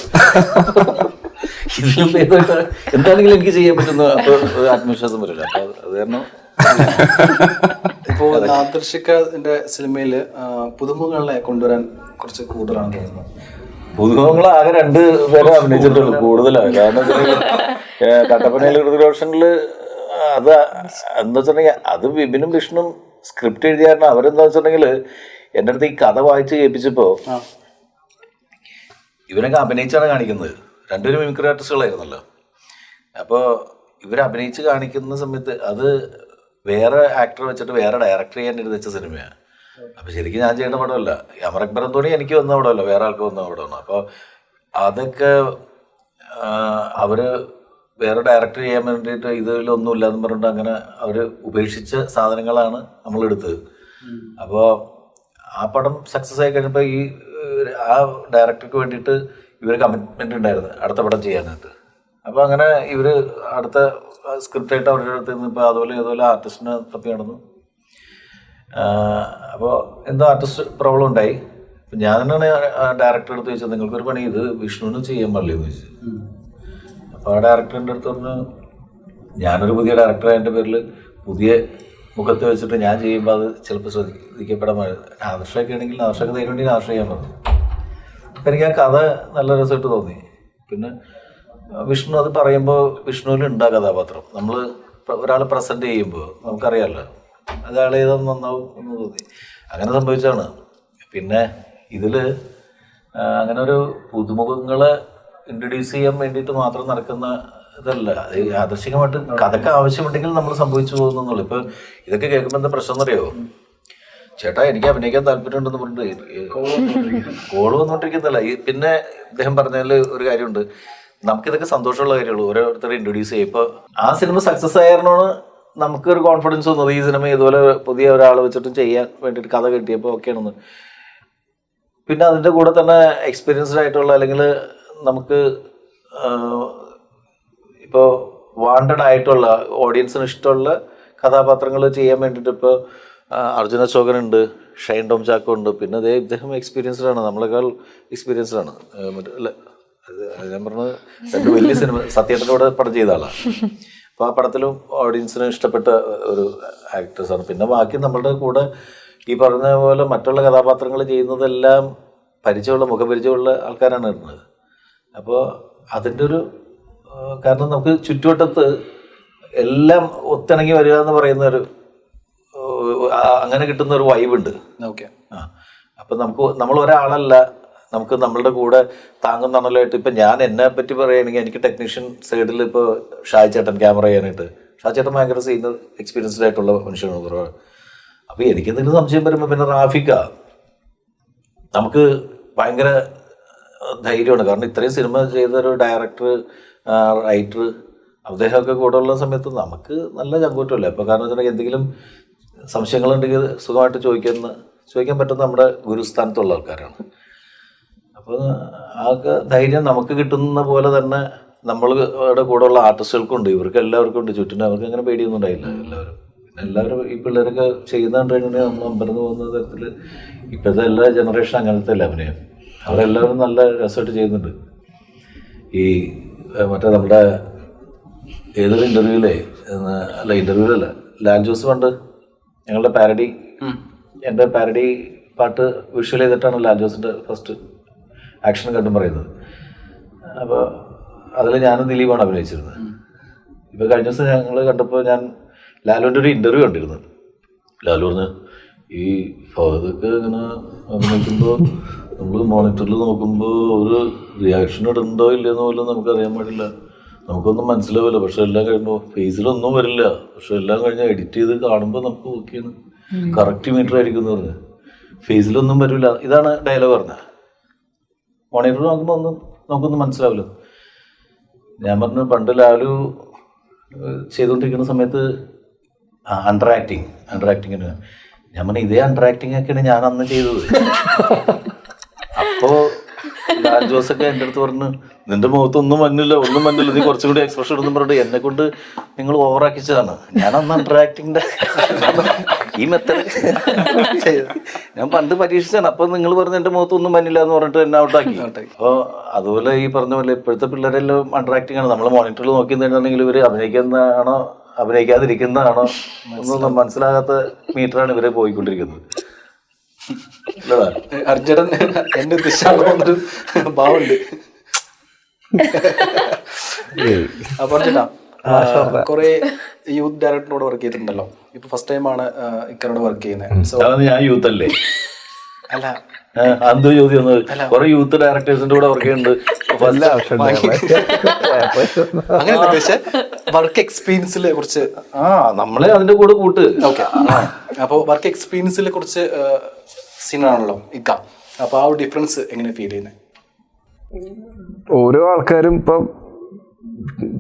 ഇതിലും ഭേദമായിട്ട് എന്താണെങ്കിലും എനിക്ക് ചെയ്യാൻ പറ്റുന്ന അപ്പോൾ ആത്മവിശ്വാസം വരില്ല. അപ്പോൾ അത് കാരണം ഇപ്പോൾ നാദർഷിക്കന്റെ സിനിമയിൽ പുതുമുഖങ്ങളെ കൊണ്ടുവരാൻ കുറച്ച് കൂടുതലാണ് തോന്നുന്നത്. പുതുമുഖങ്ങൾ ആകെ 2 പേരെ അഭിനയിച്ചിട്ടുള്ളൂ, കൂടുതലാണ്. കാരണം കട്ടപ്പനയിൽ ഋതുരോഷനിൽ അത് എന്താ വെച്ചിട്ടുണ്ടെങ്കിൽ അത് വിപിനും വിഷ്ണും സ്ക്രിപ്റ്റ് എഴുതിയായിരുന്നു. അവരെന്താ വെച്ചിട്ടുണ്ടെങ്കിൽ എൻ്റെ അടുത്ത് ഈ കഥ വായിച്ച് കേൾപ്പിച്ചപ്പോൾ ഇവനൊക്കെ അഭിനയിച്ചാണ് കാണിക്കുന്നത്. 2 പേരും മിമിക്രി ആർട്ടിസ്റ്റുകളായിരുന്നല്ലോ. അപ്പോൾ ഇവർ അഭിനയിച്ച് കാണിക്കുന്ന സമയത്ത് അത് വേറെ ആക്ടർ വെച്ചിട്ട് വേറെ ഡയറക്ടർ ചെയ്യാൻ എഴുതി വെച്ച സിനിമയാണ്. അപ്പോൾ ശരിക്കും ഞാൻ ചെയ്യേണ്ട പടമല്ല. അമർ അക്ബർ തോണി എനിക്ക് വന്ന പടമല്ല, വേറെ ആൾക്ക് വന്ന പടമാണ്. അപ്പോൾ അതൊക്കെ അവർ വേറെ ഡയറക്ടർ ചെയ്യാൻ വേണ്ടിയിട്ട് ഇതിലൊന്നുമില്ല എന്ന് പറഞ്ഞിട്ട് അങ്ങനെ അവർ ഉപേക്ഷിച്ച സാധനങ്ങളാണ് നമ്മളെടുത്തത്. അപ്പോൾ ആ പടം സക്സസ് ആയി കഴിഞ്ഞപ്പോൾ ആ ഡയറക്ടർക്ക് വേണ്ടിയിട്ട് ഇവർ കമ്മിറ്റ്മെൻ്റ് ഉണ്ടായിരുന്നു അടുത്ത പടം ചെയ്യാനായിട്ട്. അപ്പോൾ അങ്ങനെ ഇവർ അടുത്ത സ്ക്രിപ്റ്റായിട്ട് അവരുടെ അടുത്ത് നിന്ന് ഇപ്പോൾ അതുപോലെ ആർട്ടിസ്റ്റിനെ തപ്പി നടന്നു. അപ്പോൾ എന്തോ ആർട്ടിസ്റ്റ് പ്രോബ്ലം ഉണ്ടായി. അപ്പം ഞാൻ തന്നെയാണ് ഡയറക്ടറെ അടുത്ത് ചോദിച്ചത്, നിങ്ങൾക്കൊരു പണി ഇത് വിഷ്ണുവിനും ചെയ്യാൻ പാടില്ല എന്ന് ചോദിച്ചു. അപ്പോൾ ആ ഡയറക്ടറിൻ്റെ അടുത്ത് പറഞ്ഞു, ഞാനൊരു പുതിയ ഡയറക്ടറായതിൻ്റെ പേരിൽ പുതിയ മുഖത്ത് വെച്ചിട്ട് ഞാൻ ചെയ്യുമ്പോൾ അത് ചിലപ്പോൾ ശ്രദ്ധിക്കപ്പെടാൻ ആദർശമൊക്കെ ആണെങ്കിൽ ആദർശമൊക്കെ തരുന്നുണ്ടെങ്കിൽ ആദർശം ചെയ്യാൻ പറഞ്ഞു. അപ്പം എനിക്ക് ആ കഥ നല്ല രസമായിട്ട് തോന്നി. പിന്നെ വിഷ്ണു അത് പറയുമ്പോൾ വിഷ്ണുവിലുണ്ട് ആ കഥാപാത്രം. നമ്മൾ ഒരാൾ പ്രസൻറ്റ് ചെയ്യുമ്പോൾ നമുക്കറിയാമല്ലോ അയാൾ ഏതൊന്നും നന്നാവും എന്ന് തോന്നി. അങ്ങനെ സംഭവിച്ചാണ്. പിന്നെ ഇതിൽ അങ്ങനെ ഒരു പുതുമുഖങ്ങളെ ഇൻട്രൊഡ്യൂസ് ചെയ്യാൻ വേണ്ടിയിട്ട് മാത്രം നടക്കുന്ന ഇതല്ല. യാദൃശ്ചികമായിട്ട് കഥക്ക് ആവശ്യമുണ്ടെങ്കിൽ നമ്മൾ സംഭവിച്ചു പോകുന്നുള്ളൂ. ഇപ്പം ഇതൊക്കെ കേൾക്കുമ്പോൾ എന്താ പ്രശ്നം എന്നറിയോ, ചേട്ടാ എനിക്ക് അഭിനയിക്കാൻ താല്പര്യമുണ്ടെന്ന് പറഞ്ഞിട്ട് കോള് വന്നുകൊണ്ടിരിക്കുന്നില്ല. പിന്നെ ഇദ്ദേഹം പറഞ്ഞതിൽ ഒരു കാര്യമുണ്ട്, നമുക്കിതൊക്കെ സന്തോഷമുള്ള കാര്യമുള്ളൂ ഓരോരുത്തരെ ഇൻട്രൊഡ്യൂസ് ചെയ്യും. ഇപ്പോൾ ആ സിനിമ സക്സസ് ആയിരുന്നാണ് നമുക്കൊരു കോൺഫിഡൻസ് വന്നത്. ഈ സിനിമ ഇതുപോലെ പുതിയ ഒരാളെ വെച്ചിട്ടും ചെയ്യാൻ വേണ്ടിയിട്ട് കഥ കിട്ടിയപ്പോൾ ഓക്കെയാണെന്ന്. പിന്നെ അതിൻ്റെ കൂടെ തന്നെ എക്സ്പീരിയൻസ്ഡ് ആയിട്ടുള്ള അല്ലെങ്കിൽ നമുക്ക് ഇപ്പോൾ വാണ്ടഡ് ആയിട്ടുള്ള ഓഡിയൻസിന് ഇഷ്ടമുള്ള കഥാപാത്രങ്ങൾ ചെയ്യാൻ വേണ്ടിയിട്ട് ഇപ്പോൾ അർജുന അശോകനുണ്ട്, ഷൈൻ ടോം ചാക്കോ ഉണ്ട്. പിന്നെ ഇദ്ദേഹം എക്സ്പീരിയൻസ്ഡ് ആണ്, നമ്മളെക്കാൾ എക്സ്പീരിയൻസ്ഡ് ആണ്. അല്ല ഞാൻ പറഞ്ഞത് 2 വലിയ സിനിമ സത്യേട്ടൻ്റെ കൂടെ പടം ചെയ്ത ആളാണ്. അപ്പോൾ ആ പടത്തിലും ഓഡിയൻസിന് ഇഷ്ടപ്പെട്ട ഒരു ആക്ടേഴ്സാണ്. പിന്നെ ബാക്കി നമ്മളുടെ കൂടെ ഈ പറഞ്ഞ പോലെ മറ്റുള്ള കഥാപാത്രങ്ങൾ ചെയ്യുന്നതെല്ലാം മുഖപരിചയമുള്ള ആൾക്കാരാണ് വരുന്നത്. അപ്പോൾ അതിൻ്റെ ഒരു കാരണം നമുക്ക് ചുറ്റുവട്ടത്ത് എല്ലാം ഒത്തിണങ്ങി വരിക എന്ന് പറയുന്ന ഒരു അങ്ങനെ കിട്ടുന്ന ഒരു വൈബുണ്ട്. ഓക്കെ. അപ്പം നമ്മൾ ഒരാളല്ല, നമുക്ക് നമ്മളുടെ കൂടെ താങ്ങും തണലായിട്ട്. ഇപ്പം ഞാൻ എന്നെ പറ്റി പറയുകയാണെങ്കിൽ എനിക്ക് ടെക്നീഷ്യൻ സൈഡിൽ ഇപ്പോൾ ഷാജി ചേട്ടൻ ക്യാമറ ചെയ്യാനായിട്ട്, ഷാജി ചേട്ടൻ ഭയങ്കര സീനിയർ എക്സ്പീരിയൻസ്ഡ് ആയിട്ടുള്ള മനുഷ്യനാണ് കുറവ്. അപ്പോൾ എനിക്ക് എന്തെങ്കിലും സംശയം വരുമ്പോൾ പിന്നെ റാഫിക്ക നമുക്ക് ഭയങ്കര ധൈര്യമാണ്. കാരണം ഇത്രയും സിനിമ ചെയ്ത ഒരു ഡയറക്ടർ, റൈറ്റർ, അദ്ദേഹമൊക്കെ കൂടെ ഉള്ള സമയത്ത് നമുക്ക് നല്ല ചങ്കൂറ്റമല്ലേ. അപ്പോൾ കാരണം വെച്ചിട്ടുണ്ടെങ്കിൽ എന്തെങ്കിലും സംശയങ്ങളുണ്ടെങ്കിൽ സുഖമായിട്ട് ചോദിക്കാൻ പറ്റുന്ന നമ്മുടെ ഗുരുസ്ഥാനത്തുള്ള ആൾക്കാരാണ്. അപ്പോൾ ആ ധൈര്യം നമുക്ക് കിട്ടുന്ന പോലെ തന്നെ നമ്മളുടെ കൂടെ ഉള്ള ആർട്ടിസ്റ്റുകൾക്കുണ്ട്, ഇവർക്ക് എല്ലാവർക്കും ഉണ്ട് ചുറ്റിനും. അവർക്ക് അങ്ങനെ പേടിയൊന്നും ഉണ്ടായില്ല എല്ലാവരും. പിന്നെ എല്ലാവരും ഈ പിള്ളേരൊക്കെ ചെയ്യുന്നുണ്ടെങ്കിൽ നമ്മൾ അമ്പരന്ന് പോകുന്ന തരത്തിൽ ഇപ്പോഴത്തെ എല്ലാ ജനറേഷൻ അങ്ങനത്തെ അല്ല അഭിനയം. അവരെല്ലാവരും നല്ല രസമായിട്ട് ചെയ്യുന്നുണ്ട്. ഈ മറ്റേ നമ്മുടെ ഏതൊരു ഇൻ്റർവ്യൂലല്ല ലാൽ ജോസ് പണ്ട് ഞങ്ങളുടെ പാരഡി, എൻ്റെ പാരഡി പാട്ട് വിഷ്വൽ ചെയ്തിട്ടാണ് ലാൽ ജോസിൻ്റെ ഫസ്റ്റ് ആക്ഷൻ കണ്ടും പറയുന്നത്. അപ്പോൾ അതിൽ ഞാനും ദിലീപാണ് അഭിനയിച്ചിരുന്നത്. ഇപ്പോൾ കഴിഞ്ഞ ദിവസം ഞങ്ങൾ കണ്ടപ്പോൾ ഞാൻ ലാലുവിൻ്റെ ഒരു ഇൻ്റർവ്യൂ കണ്ടിരുന്നു. ലാലു പറഞ്ഞ് ഈ ഫഹദൊക്കെ ഇങ്ങനെ അഭിനയിക്കുമ്പോൾ നമ്മൾ മോണിറ്ററിൽ നോക്കുമ്പോൾ ഒരു റിയാക്ഷൻ ഇടുന്നുണ്ടോ ഇല്ലെന്ന് പോലും നമുക്കറിയാൻ പാടില്ല. നമുക്കൊന്നും മനസ്സിലാവില്ല. പക്ഷെ എല്ലാം കഴിയുമ്പോൾ ഫേസിലൊന്നും വരില്ല. പക്ഷെ എല്ലാം കഴിഞ്ഞ് എഡിറ്റ് ചെയ്ത് കാണുമ്പോൾ നമുക്ക് ഓക്കെയാണ്, കറക്റ്റ് മീറ്റർ ആയിരിക്കും എന്ന് പറഞ്ഞത്. ഫേസിലൊന്നും വരില്ല. ഇതാണ് ഡയലോഗ് പറഞ്ഞത്. മോണിറ്റർ നോക്കുമ്പോൾ നമുക്കൊന്നും മനസ്സിലാവില്ല. ഞാൻ പറഞ്ഞു പണ്ട് ലാലു ചെയ്തുകൊണ്ടിരിക്കുന്ന സമയത്ത് അണ്ടർ ആക്ടിങ് ഞാൻ പറഞ്ഞു ഇതേ അണ്ടർ ആക്ടിങ് ഒക്കെയാണ് ഞാൻ അന്ന് ചെയ്തത്. അപ്പോൾ ലാൽ ജോസൊക്കെ എൻ്റെ അടുത്ത് പറഞ്ഞു നിന്റെ മുഖത്ത് ഒന്നും മഞ്ഞില്ല, നീ കുറച്ചും കൂടി എക്സ്പ്രഷൻ ഇടുന്നു പറഞ്ഞിട്ട് എന്നെ കൊണ്ട് നിങ്ങൾ ഓവറാക്കിച്ചതാണ്. ഞാൻ അന്ന് അണ്ടർ ആക്ടിങ്ങിന്റെ ഈ മെത്തഡ് ഞാൻ പണ്ട് പരീക്ഷിച്ചാണ്. അപ്പൊ നിങ്ങൾ പറഞ്ഞ എന്റെ മുഖത്ത് ഒന്നും മഞ്ഞില്ല എന്ന് പറഞ്ഞിട്ട് എന്നെ ഔട്ടാക്കി. അപ്പോൾ അതുപോലെ ഈ പറഞ്ഞ പോലെ ഇപ്പോഴത്തെ പിള്ളേരെല്ലാം അണ്ടർ ആക്ടിങ് ആണ്. നമ്മൾ മോണിറ്ററിൽ നോക്കി നിന്നിട്ടുണ്ടെങ്കിൽ ഇവര് അഭിനയിക്കുന്നതാണോ അഭിനയിക്കാതിരിക്കുന്നതാണോ ഒന്നും മനസ്സിലാകാത്ത മീറ്ററാണ് ഇവരെ പോയിക്കൊണ്ടിരിക്കുന്നത്. അർജുനൻ എന്റെ ദിശാന്നൊരു ഭാവമുണ്ട്. അപ്പൊ അർജുന കുറെ യൂത്ത് ഡയറക്ടറോട് വർക്ക് ചെയ്തിട്ടുണ്ടല്ലോ. ഇപ്പൊ ഫസ്റ്റ് ടൈമാണ് ഇക്കനോട് വർക്ക് ചെയ്യുന്നത്. സോ ഞാൻ യൂത്ത് അല്ലേ? അല്ല അന്ത് ചോദ്യം കുറെ യൂത്ത് ഡയറക്ടേഴ്സിന്റെ കൂടെ വർക്ക് ചെയ്യുന്നുണ്ട്. അങ്ങനെ പക്ഷെ വർക്ക് എക്സ്പീരിയൻസിനെ കുറിച്ച് നമ്മളെ അതിന്റെ കൂടെ കൂട്ട്. ഓക്കെ, അപ്പൊ വർക്ക് എക്സ്പീരിയൻസിനെ കുറിച്ച് സീനാണല്ലോ ഇക്ക. അപ്പൊ ആ ഒരു ഡിഫറൻസ് എങ്ങനെ ഫീൽ ചെയ്യുന്നത്? ഓരോ ആൾക്കാരും ഇപ്പം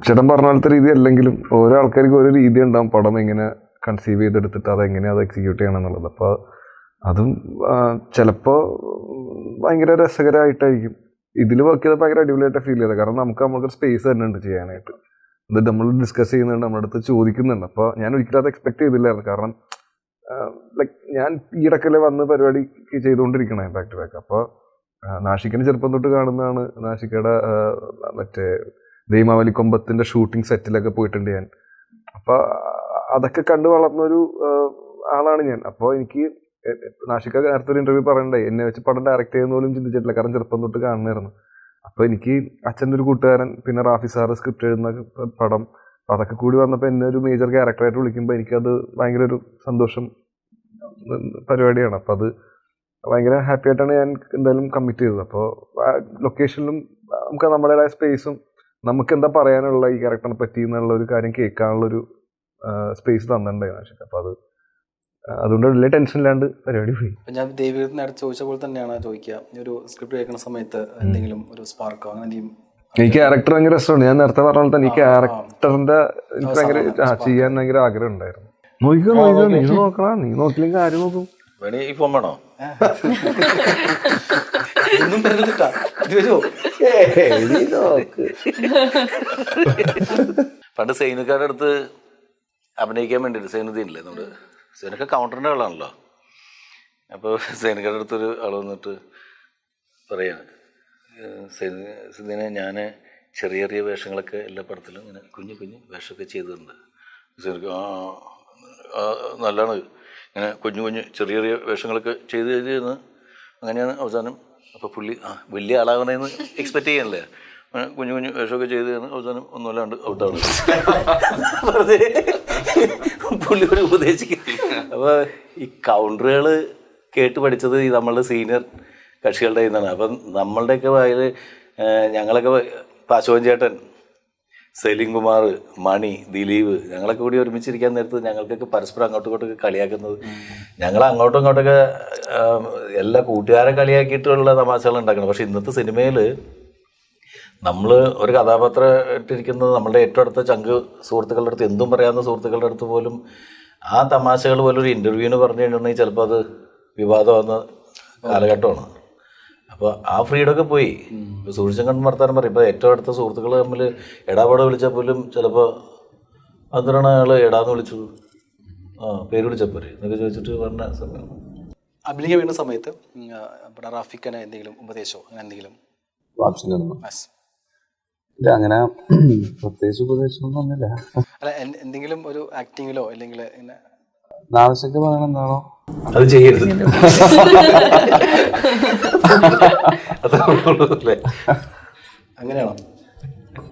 ചേട്ടൻ പറഞ്ഞ പോലത്തെ രീതി അല്ലെങ്കിലും ഓരോ ആൾക്കാർക്ക് ഓരോ രീതി ഉണ്ടാവും പടം എങ്ങനെ കൺസീവ് ചെയ്തെടുത്തിട്ട് അതെങ്ങനെയാണ് അത് എക്സിക്യൂട്ട് ചെയ്യണം എന്നുള്ളത്. അപ്പോൾ അതും ചിലപ്പോൾ ഭയങ്കര രസകരമായിട്ടായിരിക്കും. ഇതിൽ വർക്ക് ചെയ്താൽ ഭയങ്കര അടിപൊളിയായിട്ട് ഫീൽ ചെയ്തത്. കാരണം നമുക്കൊരു സ്പേസ് തന്നെ ഉണ്ട് ചെയ്യാനായിട്ട്. അത് നമ്മൾ ഡിസ്കസ് ചെയ്യുന്നുണ്ട്, നമ്മുടെ അടുത്ത് ചോദിക്കുന്നുണ്ട്. അപ്പോൾ ഞാൻ ഒരിക്കലും അത് എക്സ്പെക്ട് ചെയ്തില്ലായിരുന്നു. കാരണം ലൈക്ക് ഞാൻ ഈ ഇടയ്ക്കല്ലേ വന്ന് പരിപാടി ചെയ്തുകൊണ്ടിരിക്കണേ ബാക്ക് ടു ബാക്ക്. അപ്പോൾ നാഷിക്കിനെ ചെറുപ്പം തൊട്ട് കാണുന്നതാണ്. നാഷിക്കയുടെ മറ്റേ ദൈമാവലി കൊമ്പത്തിൻ്റെ ഷൂട്ടിംഗ് സെറ്റിലൊക്കെ പോയിട്ടുണ്ട് ഞാൻ. അപ്പോൾ അതൊക്കെ കണ്ടു വളർന്നൊരു ആളാണ് ഞാൻ. അപ്പോൾ എനിക്ക് നാഷിക നേരത്തെ ഒരു ഇന്റർവ്യൂ പറയണ്ടായി എന്നെ വെച്ച് പടം ഡയറക്റ്റ് ചെയ്യുന്ന പോലും ചിന്തിച്ചിട്ടില്ല. കാരണം ചെറുപ്പം തൊട്ട് കാണുന്നതായിരുന്നു. അപ്പോൾ എനിക്ക് അച്ഛൻ്റെ ഒരു കൂട്ടുകാരൻ, പിന്നെ റാഫി സാറ് സ്ക്രിപ്റ്റ് എഴുതുന്ന പടം, അപ്പോൾ അതൊക്കെ കൂടി വന്നപ്പോൾ എന്നെ ഒരു മേജർ ക്യാരക്ടറായിട്ട് വിളിക്കുമ്പോൾ എനിക്കത് ഭയങ്കര ഒരു സന്തോഷം പരിപാടിയാണ്. അപ്പോൾ അത് ഭയങ്കര ഹാപ്പി ആയിട്ടാണ് ഞാൻ എന്തായാലും കമ്മിറ്റ് ചെയ്തത്. അപ്പോൾ ലൊക്കേഷനിലും നമുക്ക് നമ്മുടേതായ സ്പേസും നമുക്ക് എന്താ പറയാനുള്ള ഈ ക്യാരക്ടറിനെ പറ്റി എന്നുള്ള ഒരു കാര്യം കേൾക്കാനുള്ളൊരു സ്പേസ് തന്നിട്ടുണ്ടായി നാഷിക. അപ്പോൾ അതുകൊണ്ട് വലിയ ടെൻഷൻ ഇല്ലാണ്ട് പരിപാടി പോയി. ഞാൻ ദേവിയുടെ അടുത്ത് ചോദിച്ച പോലെ തന്നെയാണ് ചോദിക്കുക. ഒരു സ്ക്രിപ്റ്റ് കേൾക്കുന്ന സമയത്ത് എന്തെങ്കിലും ഒരു സ്പാർക്കോ അങ്ങനെ എന്തെങ്കിലും? ഈ ക്യാരക്ടർ ഭയങ്കര രസമാണ്. ഞാൻ നേരത്തെ പറഞ്ഞ പോലെ തന്നെ ഈ ക്യാരക്ടറിന്റെ എനിക്ക് ഭയങ്കര ചെയ്യാൻ ഭയങ്കര ആഗ്രഹം ഉണ്ടായിരുന്നു. നോക്കിക്കോ നീ നോക്കണം, നീ നോക്കില്ലെങ്കിൽ ആരും നോക്കും. ഈ ഫോൺ വേണോ? ഒന്നും തരുന്നിട്ടാ ഇത് വരുമോ? പണ്ട് സൈനുക്കാരുടെ അടുത്ത് അഭിനയിക്കാൻ വേണ്ടിയിട്ട് സൈനുദ്ദീനില്ലേ, നമ്മുടെ സൈനൊക്കെ കൗണ്ടറിൻ്റെ ആളാണല്ലോ. അപ്പോൾ സൈനുക്കാരുടെ അടുത്തൊരു ആൾ വന്നിട്ട് പറയാണ്, സൈനുദ്ദീനെ ഞാൻ ചെറിയ ചെറിയ വേഷങ്ങളൊക്കെ എല്ലാ പടത്തിലും ഇങ്ങനെ കുഞ്ഞു കുഞ്ഞു വേഷമൊക്കെ ചെയ്തിട്ടുണ്ട്. സൈനുക്ക് നല്ലതാണ്, ഇങ്ങനെ കുഞ്ഞു കുഞ്ഞു ചെറിയ ചെറിയ വേഷങ്ങളൊക്കെ ചെയ്ത് അങ്ങനെയാണ് അവസാനം. അപ്പോൾ പുള്ളി വലിയ ആളാകുന്നതെന്ന് എക്സ്പെക്റ്റ് ചെയ്യാനല്ലേ, കുഞ്ഞു കുഞ്ഞു വേഷമൊക്കെ ചെയ്ത് അവസാനം ഒന്നുമല്ലാണ്ട് ഔട്ടാണ് വെറുതെ പുള്ളി ഒരു ഉപദേശിക്കും. അപ്പോൾ ഈ കൗണ്ടറുകൾ കേട്ട് പഠിച്ചത് ഈ നമ്മളുടെ സീനിയർ കക്ഷികളുടെ നിന്നാണ്. അപ്പം നമ്മളുടെയൊക്കെ വായിൽ ഞങ്ങളൊക്കെ പാശോൻ ചേട്ടൻ, സലീം കുമാർ, മണി, ദിലീപ്, ഞങ്ങളൊക്കെ കൂടി ഒരുമിച്ചിരിക്കാൻ നേരത്ത് ഞങ്ങൾക്കൊക്കെ പരസ്പരം അങ്ങോട്ടും ഇങ്ങോട്ടൊക്കെ കളിയാക്കുന്നത്, ഞങ്ങൾ അങ്ങോട്ടും ഇങ്ങോട്ടൊക്കെ എല്ലാ കൂട്ടുകാരെ കളിയാക്കിയിട്ടുള്ള തമാശകൾ ഉണ്ടാക്കണം. പക്ഷെ ഇന്നത്തെ സിനിമയിൽ നമ്മൾ ഒരു കഥാപാത്രം ഇട്ടിരിക്കുന്നത് നമ്മളുടെ ഏറ്റവും അടുത്ത ചങ്ക് സുഹൃത്തുക്കളുടെ അടുത്ത്, എന്തും പറയാവുന്ന സുഹൃത്തുക്കളുടെ അടുത്ത് പോലും ആ തമാശകൾ പോലും ഒരു ഇൻ്റർവ്യൂവിന് പറഞ്ഞു കഴിഞ്ഞിട്ടുണ്ടെങ്കിൽ ചിലപ്പോൾ അത് വിവാദമാകുന്ന കാലഘട്ടമാണ്. അപ്പോൾ ആ ഫ്രീഡമൊക്കെ പോയി. ഇപ്പോൾ സൂക്ഷിച്ചും കണ്ടും വർത്താനം പറയും. ഇപ്പോൾ ഏറ്റവും അടുത്ത സുഹൃത്തുക്കൾ തമ്മിൽ എടാപാടെ വിളിച്ചാൽ പോലും ചിലപ്പോൾ അതിനാണ് അയാൾ എടാന്ന് വിളിച്ചത്, പേര് വിളിച്ചപ്പോൾ എന്നൊക്കെ ചോദിച്ചിട്ട് പറഞ്ഞ സമയം. അഭിനയിക്കാൻ വരുന്ന സമയത്ത് ഇവിടെ റാഫിക്കനെ എന്തെങ്കിലും ഉപദേശമോ അങ്ങനെ എന്തെങ്കിലും? ഇല്ല, അങ്ങനെ പ്രത്യേകിച്ച് ഉപദേശമൊന്നും ഒന്നുമില്ല. അല്ല, എന്തെങ്കിലും ഒരു ആക്ടിങ്ങിലോ അല്ലെങ്കിൽ ഇങ്ങനെ ആവശ്യമൊക്കെ പറയണ എന്താണോ അത് ചെയ്യരുത്. അങ്ങനെയാണോ?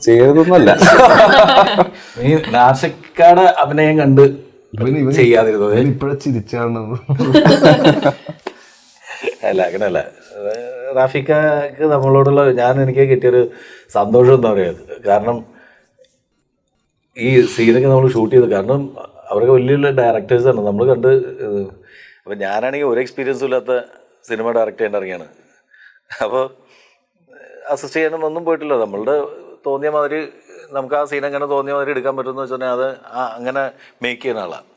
ചെയ്യരുതൊന്നുമല്ല. ഈ നാശക്കാട് അഭിനയം കണ്ട് ചെയ്യാതിരുന്നത് ഇപ്പോഴെ ചിരിച്ചാണ്. അല്ല, അങ്ങനെയല്ല. റാഫിക്കക്ക് നമ്മളോടുള്ള എനിക്ക് കിട്ടിയൊരു സന്തോഷം എന്താ പറയുക, കാരണം ഈ സീനൊക്കെ നമ്മൾ ഷൂട്ട് ചെയ്ത്, കാരണം അവരൊക്കെ വലിയ വലിയ ഡയറക്ടേഴ്സാണ് നമ്മൾ കണ്ട്. അപ്പം ഞാനാണെങ്കിൽ ഒരു എക്സ്പീരിയൻസും ഇല്ലാത്ത സിനിമ ഡയറക്റ്റ് ചെയ്യാൻ ഇറങ്ങിയാണ്. അപ്പോൾ അസിസ്റ്റ് ചെയ്യാനൊന്നും പോയിട്ടില്ല. നമ്മളുടെ തോന്നിയ മാതിരി നമുക്ക് ആ സീൻ അങ്ങനെ തോന്നിയ മാതിരി എടുക്കാൻ പറ്റുമെന്ന് വെച്ചാൽ അത് അങ്ങനെ മേക്ക് ചെയ്യുന്ന ആളാണ്.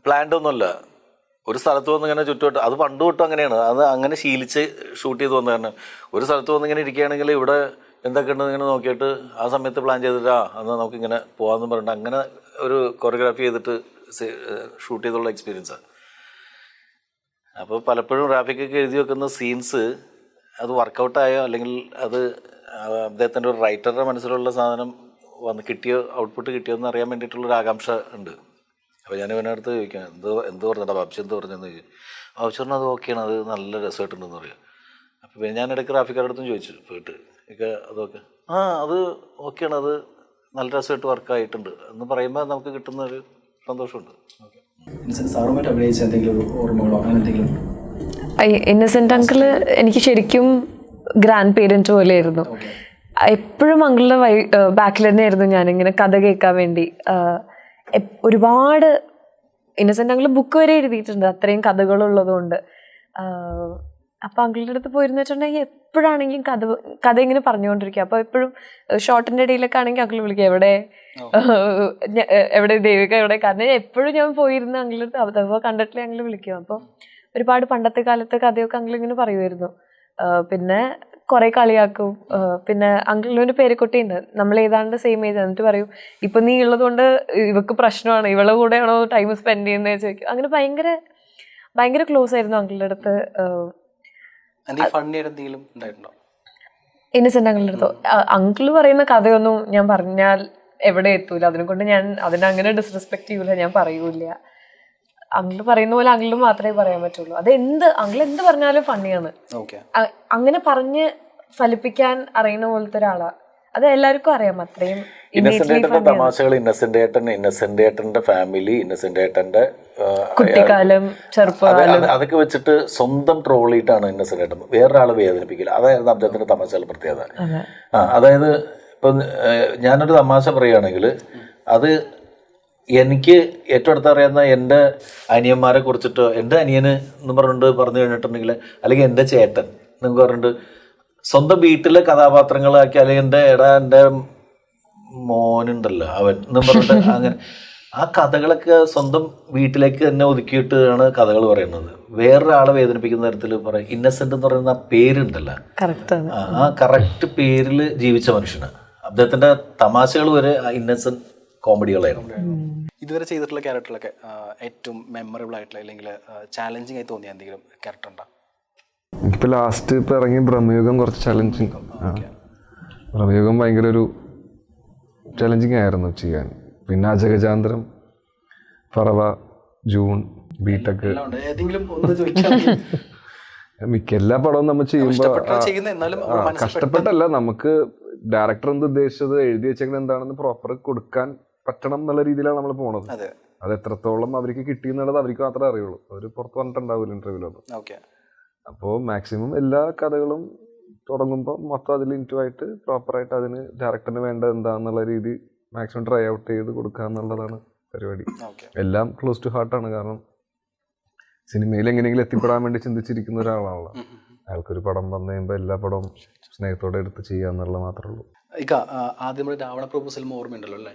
പ്ലാൻഡ് ഒന്നുമല്ല. ഒരു സ്ഥലത്ത് വന്ന് ഇങ്ങനെ ചുറ്റുവട്ടം, അത് പണ്ട് തൊട്ടും അങ്ങനെയാണ്, അത് അങ്ങനെ ശീലിച്ച് ഷൂട്ട് ചെയ്ത് വന്ന കാരണം ഒരു സ്ഥലത്ത് വന്ന് ഇങ്ങനെ ഇരിക്കുകയാണെങ്കിൽ ഇവിടെ എന്തൊക്കെ ഉണ്ടെന്ന് ഇങ്ങനെ നോക്കിയിട്ട് ആ സമയത്ത് പ്ലാൻ ചെയ്തിട്ട് എന്നാൽ നമുക്കിങ്ങനെ പോകാമെന്ന് പറഞ്ഞിട്ട് അങ്ങനെ ഒരു കൊറിയോഗ്രാഫി ചെയ്തിട്ട് ഷൂട്ട് ചെയ്തുള്ള എക്സ്പീരിയൻസാണ്. അപ്പോൾ പലപ്പോഴും ഗ്രാഫിക്കൊക്കെ എഴുതി വെക്കുന്ന സീൻസ് അത് വർക്കൗട്ടായോ അല്ലെങ്കിൽ അത് അദ്ദേഹത്തിൻ്റെ ഒരു റൈറ്ററുടെ മനസ്സിലുള്ള സാധനം വന്ന് കിട്ടിയോ, ഔട്ട്പുട്ട് കിട്ടിയോ എന്ന് അറിയാൻ വേണ്ടിയിട്ടുള്ളൊരു ആകാംക്ഷ ഉണ്ട്. അപ്പോൾ ഞാൻ ഇവൻ്റെ അടുത്ത് ചോദിക്കാം, എന്ത് പറഞ്ഞാ ബാബുച്ചി എന്ത് പറഞ്ഞെന്ന് ചോദിക്കും. ബാബുച്ചി പറഞ്ഞാൽ അത് ഓക്കെയാണ്, അത് നല്ല രസമായിട്ടുണ്ടെന്ന് പറയാം. അപ്പോൾ പിന്നെ ഞാൻ ഇടയ്ക്ക് ഗ്രാഫിക്കാരുടെ അടുത്തും ചോദിച്ചു പോയിട്ട് ഒക്കെ അതൊക്കെ അത് ഓക്കെയാണ്, അത് നല്ല രസമായിട്ട് വർക്കായിട്ടുണ്ട് എന്ന് പറയുമ്പോൾ നമുക്ക് കിട്ടുന്ന ഒരു സന്തോഷമുണ്ട്. സാറുമായിട്ട് അഭിനയിച്ച എന്തെങ്കിലും ഒരു ഓർമ്മകളോ അങ്ങനെ എന്തെങ്കിലും? ഇന്നസെന്റ് അങ്കിള് എനിക്ക് ശരിക്കും ഗ്രാൻഡ് പേരൻറ്റ് പോലെയായിരുന്നു. എപ്പോഴും അങ്കിളുടെ ബാക്കിൽ തന്നെയായിരുന്നു ഞാനിങ്ങനെ കഥ കേൾക്കാൻ വേണ്ടി. ഒരുപാട് ഇന്നസെന്റ് അങ്കിള് ബുക്ക് വരെ എഴുതിയിട്ടുണ്ട്, അത്രയും കഥകളുള്ളതുകൊണ്ട്. അപ്പം അങ്കിളുടെ അടുത്ത് പോയിരുന്നു വെച്ചിട്ടുണ്ടെങ്കിൽ എപ്പോഴാണെങ്കിലും കഥ ഇങ്ങനെ പറഞ്ഞുകൊണ്ടിരിക്കുക. അപ്പോൾ എപ്പോഴും ഷോർട്ടിൻ്റെ ഇടയിലൊക്കെ ആണെങ്കിൽ അങ്കിൾ വിളിക്കുക, എവിടെ ദേവിക എവിടെ. കാരണം എപ്പോഴും ഞാൻ പോയിരുന്ന അങ്കിളുടെ അപ്പോൾ കണ്ടിട്ടില്ലേ അങ്കിൾ വിളിക്കും. അപ്പോൾ ഒരുപാട് പണ്ടത്തെ കാലത്തെ കഥയൊക്കെ അങ്കിൾ ഇങ്ങനെ പറയുമായിരുന്നു. പിന്നെ കുറെ കളിയാക്കും. പിന്നെ അങ്കിളിനൊരു പേരക്കുട്ടിയുണ്ട്, നമ്മൾ ഏതാണ്ട് സെയിം ഏജ്. എന്നിട്ട് പറയും, ഇപ്പൊ നീ ഉള്ളത് കൊണ്ട് ഇവക്ക് പ്രശ്നമാണ്, ഇവളെ കൂടെയാണോ ടൈം സ്പെൻഡ് ചെയ്യുന്നത് ചോദിക്കും. അങ്ങനെ ഭയങ്കര ഭയങ്കര ക്ലോസ് ആയിരുന്നു അങ്കിളുടെ അടുത്ത്. ഇന്നസെന്റ് അങ്കിളുടെ അടുത്തോ? അങ്കിള് പറയുന്ന കഥയൊന്നും ഞാൻ പറഞ്ഞാൽ എവിടെ എത്തൂല. അതിനെക്കൊണ്ട് ഞാൻ അതിനങ്ങനെ ഡിസ്റെസ്പെക്ട് ചെയ്യൂല, ഞാൻ പറയൂല. അങ്കിള് പറയുന്ന പോലെ അങ്കിളിന് മാത്രമേ പറയാൻ പറ്റുള്ളൂ. അത് അങ്കിൾ എന്ത് പറഞ്ഞാലും ഫണ്ണിയാണ്. അങ്ങനെ പറഞ്ഞ് ഫലിപ്പിക്കാൻ അറിയുന്ന പോലത്തെ ഒരാളാ. അത് എല്ലാവർക്കും അറിയാം. അത്രയും ഇന്നസെന്റ് ഏട്ടന്റെ തമാശകൾ, ഇന്നസെന്റ് ഏട്ടന്റെ ഫാമിലി, ഇന്നസെന്റ് ഏട്ടന്റെ കുട്ടിക്കാലം, ചെറുപ്പകാലം, അതൊക്കെ വെച്ചിട്ട് സ്വന്തം ട്രോൾ ചെയ്തിട്ടാണ് ഇന്നസെന്റ് ഏട്ടൻ വേറൊരാളെ വേദനിപ്പിക്കില്ല. അതായിരുന്നു അദ്ദേഹത്തിന്റെ തമാശകളുടെ പ്രത്യേകത. അതായത് ഇപ്പൊ ഞാനൊരു തമാശ പറയുകയാണെങ്കിൽ അത് എനിക്ക് ഏറ്റവും അടുത്തറിയാവുന്ന എൻ്റെ അനിയന്മാരെ കുറിച്ചിട്ടോ, എൻ്റെ അനിയന് എന്ന് പറഞ്ഞിട്ട് പറഞ്ഞു കഴിഞ്ഞിട്ടുണ്ടെങ്കിൽ, അല്ലെങ്കിൽ എൻ്റെ ചേട്ടൻ എന്നൊക്കെ പറഞ്ഞിട്ട് സ്വന്തം വീട്ടിലെ കഥാപാത്രങ്ങളാക്കി, അല്ലെങ്കിൽ എൻ്റെ മോനുണ്ടല്ലോ അവൻ എന്നും പറഞ്ഞിട്ട് അങ്ങനെ ആ കഥകളൊക്കെ സ്വന്തം വീട്ടിലേക്ക് തന്നെ ഒതുക്കിയിട്ടാണ് കഥകൾ പറയുന്നത്. വേറൊരാളെ വേദനിപ്പിക്കുന്ന തരത്തിൽ പറയും. ഇന്നസെന്റ് എന്ന് പറയുന്ന ആ പേരുണ്ടല്ലോ, ആ കറക്റ്റ് പേരിൽ ജീവിച്ച മനുഷ്യനാണ്. അദ്ദേഹത്തിന്റെ തമാശകൾ വരെ ഇന്നസെന്റ് കോമഡികളായിരുന്നു. ഇതുവരെ ചെയ്തിട്ടുള്ള ക്യാരക്ടറിലൊക്കെ ഏറ്റവും മെമ്മറബിൾ ആയിട്ടുള്ള അല്ലെങ്കിൽ ചാലഞ്ചിങ് ആയി തോന്നിയ എന്തെങ്കിലും ക്യാരക്ടർ ഉണ്ടോ? എനിക്കിപ്പോൾ ലാസ്റ്റ് ഇപ്പോൾ ഇറങ്ങിയ ബ്രഹ്മയുഗം കുറച്ച് ചലഞ്ചിങ്. ബ്രഹ്മയുഗം ഭയങ്കര ഒരു ചലഞ്ചിങ് ആയിരുന്നു ചെയ്യാൻ. പിന്നെ അജഗജാന്തരം, പറവ, ജൂൺ, ബിടെക്, മിക്ക എല്ലാ പടവും നമ്മൾ ചെയ്യുമ്പോൾ കഷ്ടപ്പെട്ടല്ല, നമുക്ക് ഡയറക്ടർ എന്ത് ഉദ്ദേശിച്ചത്, എഴുതി വെച്ചേക്കുന്നത് എന്താണെന്ന് പ്രോപ്പർ കൊടുക്കാൻ പറ്റണം എന്നുള്ള രീതിയിലാണ് നമ്മൾ പോണത്. അത് എത്രത്തോളം അവർക്ക് കിട്ടി എന്നുള്ളത് അവർക്ക് മാത്രമേ അറിയുള്ളൂ. അവർ പുറത്ത് പറഞ്ഞിട്ടുണ്ടാവില്ല ഇന്റർവ്യൂലൊന്നും. അപ്പോൾ മാക്സിമം എല്ലാ കഥകളും തുടങ്ങുമ്പോൾ മൊത്തം അതിൽ ഇൻറ്റുമായിട്ട് പ്രോപ്പറായിട്ട് അതിന് ഡയറക്ടറിന് വേണ്ട എന്താണെന്നുള്ള രീതി മാക്സിമം ട്രൈ ഔട്ട് ചെയ്ത് കൊടുക്കുക എന്നുള്ളതാണ് പരിപാടി. എല്ലാം ക്ലോസ് ടു ഹാർട്ടാണ്. കാരണം സിനിമയിൽ എങ്ങനെയെങ്കിലും എത്തിപ്പെടാൻ വേണ്ടി ചിന്തിച്ചിരിക്കുന്ന ഒരാളാണല്ലോ. അയാൾക്കൊരു പടം വന്നു കഴിയുമ്പോൾ എല്ലാ പടവും സ്നേഹത്തോടെ എടുത്ത് ചെയ്യുക എന്നുള്ള മാത്രമേ ഉള്ളൂ. ആദ്യം രാവണ പ്രൊപ്പോസൽ ഓർമ്മയുണ്ടല്ലോ അല്ലേ?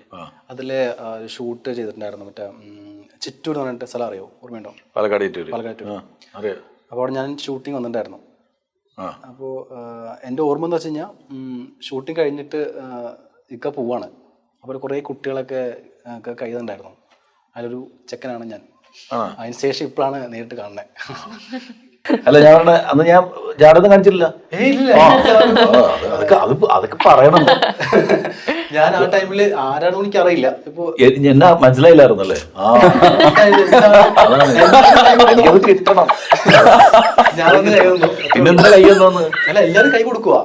അതില് ഷൂട്ട് ചെയ്തിട്ടുണ്ടായിരുന്നു മറ്റേ ചിറ്റൂർ എന്ന് പറഞ്ഞിട്ട് സ്ഥലം അറിയോ? ഓർമ്മയുണ്ടോ? പാലക്കാട്. അപ്പോൾ അവിടെ ഞാൻ ഷൂട്ടിങ് വന്നിട്ടുണ്ടായിരുന്നു. അപ്പോൾ എൻ്റെ ഓർമ്മ എന്ന് വെച്ച് കഴിഞ്ഞാൽ ഷൂട്ടിങ് കഴിഞ്ഞിട്ട് ഇക്ക പോവാണ്. അപ്പോൾ കുറേ കുട്ടികളൊക്കെ കൈതുണ്ടായിരുന്നു. അതിലൊരു ചെക്കനാണ് ഞാൻ. അതിന് ശേഷം ഇപ്പോഴാണ് നേരിട്ട് കാണുന്നത്. അല്ല ഞാൻ അന്ന് ഞാൻ ജാടൊന്നും കാണിച്ചില്ല. അതൊക്കെ പറയണം. ഞാൻ ആ ടൈമില് ആരാണെന്ന് എനിക്ക് അറിയില്ല. ഇപ്പൊ എന്നാ മനസ്സിലായില്ലായിരുന്നല്ലേ? എനിക്കത് കിട്ടണം. ഞാനൊന്ന് കൈ തന്നു. പിന്നെന്താ കൈ തന്നോന്ന്? അല്ല, എല്ലാരും കൈ കൊടുക്കുക.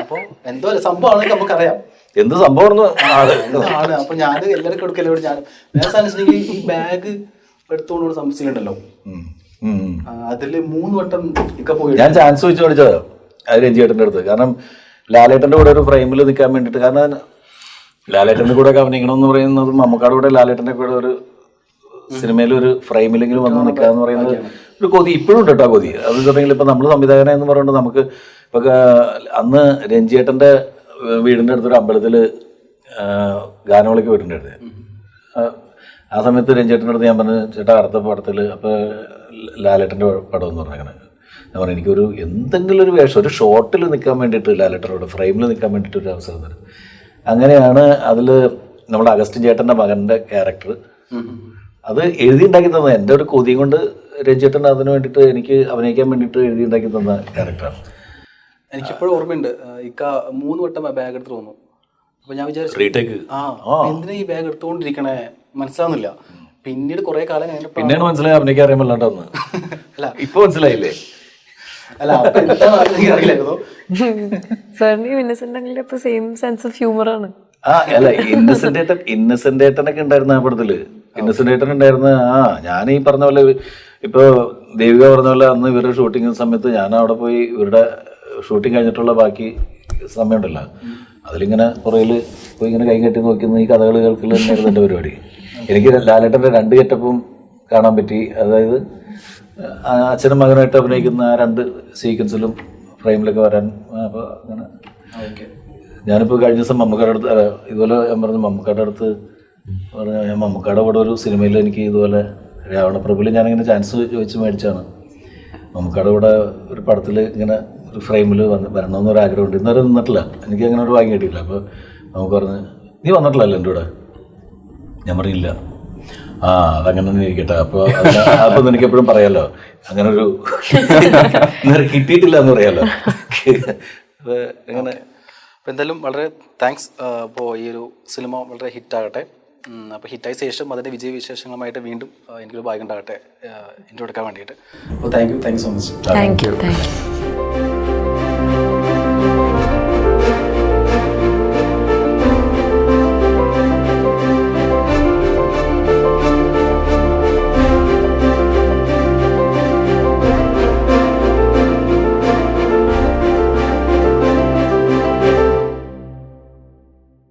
അപ്പൊ എന്തോ സംഭവമാണെങ്കിൽ നമുക്കറിയാം എന്ത് സംഭവം. അപ്പൊ ഞാൻ എല്ലാവരും കൊടുക്കല്ലോ. ഞാൻ വേറെ സാധനം ഈ ബാഗ് എടുത്തുകൊണ്ട് സംശയമുണ്ടല്ലോ, അതില് 3 വട്ടം ഇക്ക പോയി. ഞാൻ ചാൻസ് വെച്ച് പഠിച്ചത് രഞ്ജിയേട്ടൻ്റെ അടുത്ത്. കാരണം ലാലേട്ടൻ്റെ കൂടെ ഒരു ഫ്രെയിമിൽ നിൽക്കാൻ വേണ്ടിയിട്ട്. കാരണം ലാലേട്ടൻ്റെ കൂടെ ഒക്കെ അഭിനയിക്കണം എന്ന് പറയുന്നത് മമ്മൂക്കാട് കൂടെ ലാലേട്ടൻ്റെ കൂടെ ഒരു സിനിമയിൽ ഒരു ഫ്രെയിമിലെങ്കിലും വന്ന് നിൽക്കുക എന്ന് പറയുന്നത് ഒരു കൊതി ഇപ്പോഴും ഉണ്ട് കേട്ടോ കൊതി. അത് വെച്ചിട്ടുണ്ടെങ്കിൽ ഇപ്പം നമ്മൾ സംവിധായകനെ എന്ന് പറയുന്നത് നമുക്ക് ഇപ്പം അന്ന് രഞ്ജിയേട്ടൻ്റെ വീടിൻ്റെ അടുത്തൊരു അമ്പലത്തിൽ ഗാനമേളയ്ക്ക് പോയിട്ടുണ്ടായിരുന്നു. ആ സമയത്ത് രഞ്ജിയേട്ടൻ്റെ അടുത്ത് ഞാൻ പറഞ്ഞു, ചേട്ടാ അടുത്ത പടത്തിൽ അപ്പോൾ ലാലേട്ടൻ്റെ പടം എന്ന് പറഞ്ഞങ്ങനെ ഞാൻ പറഞ്ഞു എനിക്കൊരു എന്തെങ്കിലും ഒരു വേഷം ഒരു ഷോട്ടിൽ നിൽക്കാൻ വേണ്ടിയിട്ട് ലാലേട്ടനോട് ഫ്രെയിമിൽ നിൽക്കാൻ വേണ്ടിയിട്ട് ഒരു അവസരം തരും. അങ്ങനെയാണ് അതിൽ നമ്മുടെ അഗസ്റ്റിൻ ചേട്ടൻ്റെ മകൻ്റെ ക്യാരക്ടർ അത് എഴുതിയുണ്ടാക്കി തന്നത്. എൻ്റെ ഒരു കൊതിയും കൊണ്ട് രഞ്ജിയേട്ടൻ അതിന് വേണ്ടിയിട്ട് എനിക്ക് അഭിനയിക്കാൻ വേണ്ടിയിട്ട് എഴുതിയുണ്ടാക്കി തന്ന ക്യാരക്ടറാണ്. എനിക്കിപ്പോഴും ഓർമ്മയുണ്ട്, ഇക്ക 3 വട്ടം ബാഗ് എടുത്ത് തോന്നുന്നു. അപ്പൊ ഞാൻ വിചാരിച്ചു എന്തിനാ ഈ ബാഗ് എടുത്തുകൊണ്ടിരിക്കണേ മനസ്സിലാവുന്നില്ല. പിന്നീട് കുറെ കാലം കഴിഞ്ഞപ്പോൾ പിന്നീട് മനസ്സിലായി അഭിനയിക്കാൻ അറിയാമല്ലാണ്ടെന്ന്. അല്ല ഇപ്പൊ മനസ്സിലായില്ലേ? അല്ല അറിയില്ലായിരുന്നു. സാറിന് ഇന്നസെന്റ് ഇപ്പൊ സെയിം സെൻസ് ഓഫ് ഹ്യൂമർ ആണ്. അല്ല ഇന്നസെന്റ് ഏട്ടനൊക്കെ ഉണ്ടായിരുന്ന ആ പടത്തില് ഇന്നസെന്റ് ഏട്ടൻ ഉണ്ടായിരുന്ന ഞാൻ ഈ പറഞ്ഞ പോലെ ഇപ്പൊ ദേവിക പറഞ്ഞ പോലെ അന്ന് ഇവരുടെ ഷൂട്ടിങ് സമയത്ത് ഞാൻ അവിടെ പോയി ഇവരുടെ ഷൂട്ടിങ് കഴിഞ്ഞിട്ടുള്ള ബാക്കി സമയം ഉണ്ടല്ലോ അതിലിങ്ങനെ പുറയിൽ പോയി ഇങ്ങനെ കൈ കെട്ടി നോക്കുന്ന ഈ കഥകൾ കേൾക്കൽ തന്നെയായിരുന്നു എൻ്റെ പരിപാടി. എനിക്ക് ലാലേട്ടൻ്റെ 2 ഗെറ്റപ്പും കാണാൻ പറ്റി. അതായത് അച്ഛനും മകനായിട്ട് അഭിനയിക്കുന്ന ആ 2 സീക്വൻസിലും ഫ്രെയിമിലൊക്കെ വരാൻ. അപ്പോൾ അങ്ങനെ ഞാനിപ്പോൾ കഴിഞ്ഞ ദിവസം മമ്മൂക്കാടെ അടുത്ത് ഇതുപോലെ ഞാൻ പറഞ്ഞു മമ്മൂക്കാടെ അടുത്ത് പറഞ്ഞു ഞാൻ മമ്മൂക്കാടെ കൂടെ ഒരു സിനിമയിൽ എനിക്ക് ഇതുപോലെ രാവണപ്രഭുവിൽ ഞാനിങ്ങനെ ചാൻസ് ചോദിച്ച് മേടിച്ചാണ്. മമ്മൂക്കാടെ കൂടെ ഒരു പടത്തിൽ ഇങ്ങനെ ഒരു ഫ്രെയിമിൽ വരണമെന്നൊരു ആഗ്രഹമുണ്ട്. ഇന്നുവരെ നിന്നിട്ടില്ല, എനിക്ക് അങ്ങനെ ഒരു വാങ്ങി കിട്ടിയില്ല. അപ്പോൾ നമുക്ക് പറഞ്ഞ് നീ വന്നിട്ടില്ലല്ലോ എൻ്റെ കൂടെ. ഞാൻ പറഞ്ഞില്ല. അതങ്ങനെ തന്നെ ഇരിക്കട്ടെ. അപ്പോൾ നിനക്ക് എപ്പോഴും പറയാമല്ലോ അങ്ങനെ ഒരു കിട്ടിയിട്ടില്ല എന്ന് പറയാമല്ലോ. അപ്പോൾ എങ്ങനെ അപ്പോൾ എന്തായാലും വളരെ താങ്ക്സ്. അപ്പോൾ ഈ ഒരു സിനിമ വളരെ ഹിറ്റാകട്ടെ. അപ്പോൾ ഹിറ്റായ ശേഷം അതിൻ്റെ വിജയവിശേഷങ്ങളുമായിട്ട് വീണ്ടും എനിക്കൊരു ഭാഗ്യം ഉണ്ടാകട്ടെ ഇൻട്രോ എടുക്കാൻ വേണ്ടിയിട്ട്. അപ്പോൾ thank you so much. Thank you.